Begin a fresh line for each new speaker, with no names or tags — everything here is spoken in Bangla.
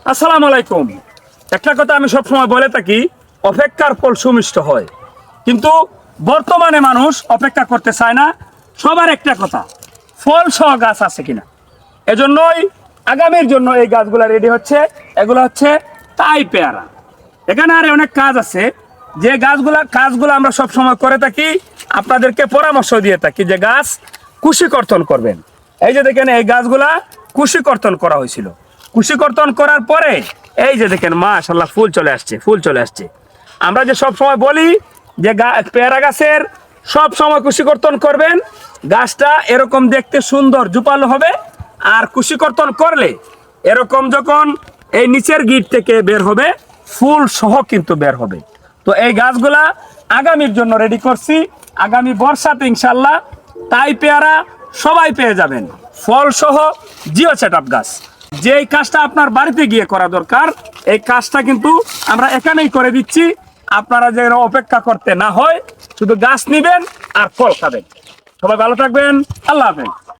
আসসালামু আলাইকুম। একটা কথা আমি সবসময় বলে থাকি, অপেক্ষার ফল সুমিষ্ট হয়। কিন্তু বর্তমানে মানুষ অপেক্ষা করতে চায় না। সবার একটা কথা, ফল সহ গাছ আছে কিনা। এজন্যই আগামীর জন্য এই গাছগুলা রেডি হচ্ছে। এগুলো হচ্ছে তাই পেয়ারা। এখানে আর অনেক কাজ আছে, যে কাজগুলো আমরা সব সময় করে থাকি, আপনাদেরকে পরামর্শ দিয়ে থাকি যে গাছ কুশি কর্তন করবেন। এই যে দেখেন, এই গাছগুলা কুশি কর্তন করা হয়েছিল। কুশি কর্তন করার পরে এই যে দেখেন, মাশাআল্লাহ ফুল চলে আসছে। আমরা যে সব সময় বলি যে পেয়ারা গাছের সব সময় কুশি কর্তন করবেন, গাছটা এরকম দেখতে সুন্দর জুপালো হবে। আর কুশি কর্তন করলে এরকম যখন এই নিচের গিট থেকে বের হবে, ফুল সহ কিন্তু বের হবে। তো এই গাছগুলা আগামীর জন্য রেডি করছি। আগামী বর্ষাতে ইনশাল্লাহ তাই পেয়ারা সবাই পেয়ে যাবেন, ফল সহ জিও সেটআপ গাছ। যেই কাজটা আপনার বাড়িতে গিয়ে করা দরকার, এই কাজটা কিন্তু আমরা এখানেই করে দিচ্ছি। আপনারা যে অপেক্ষা করতে না হয়, শুধু গাছ নিবেন আর ফল খাবেন। সবাই ভালো থাকবেন। আল্লাহ হাফেজ।